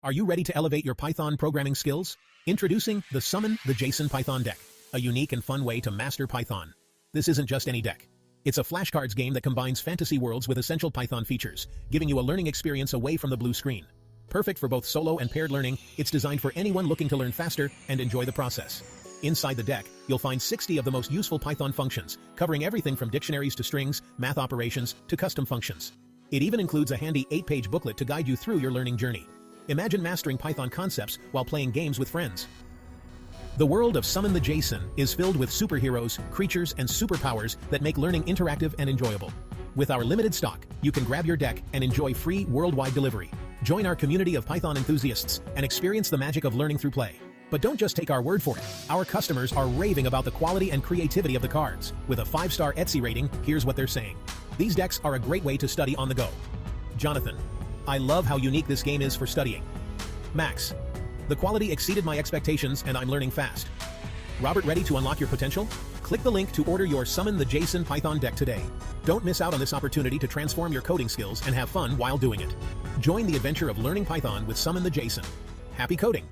Are you ready to elevate your Python programming skills? Introducing the Summon the JSON Python deck, a unique and fun way to master Python. This isn't just any deck. It's a flashcards game that combines fantasy worlds with essential Python features, giving you a learning experience away from the blue screen. Perfect for both solo and paired learning, it's designed for anyone looking to learn faster and enjoy the process. Inside the deck, you'll find 60 of the most useful Python functions, covering everything from dictionaries to strings, math operations, to custom functions. It even includes a handy 8-page booklet to guide you through your learning journey. Imagine mastering Python concepts while playing games with friends. The world of Summon the JSON is filled with superheroes, creatures, and superpowers that make learning interactive and enjoyable. With our limited stock, you can grab your deck and enjoy free worldwide delivery. Join our community of Python enthusiasts and experience the magic of learning through play. But don't just take our word for it. Our customers are raving about the quality and creativity of the cards. With a 5-star Etsy rating, here's what they're saying. These decks are a great way to study on the go. Jonathan: I love how unique this game is for studying. Max: the quality exceeded my expectations and I'm learning fast. Robert: ready to unlock your potential? Click the link to order your Summon the JSON Python deck today. Don't miss out on this opportunity to transform your coding skills and have fun while doing it. Join the adventure of learning Python with Summon the JSON. Happy coding!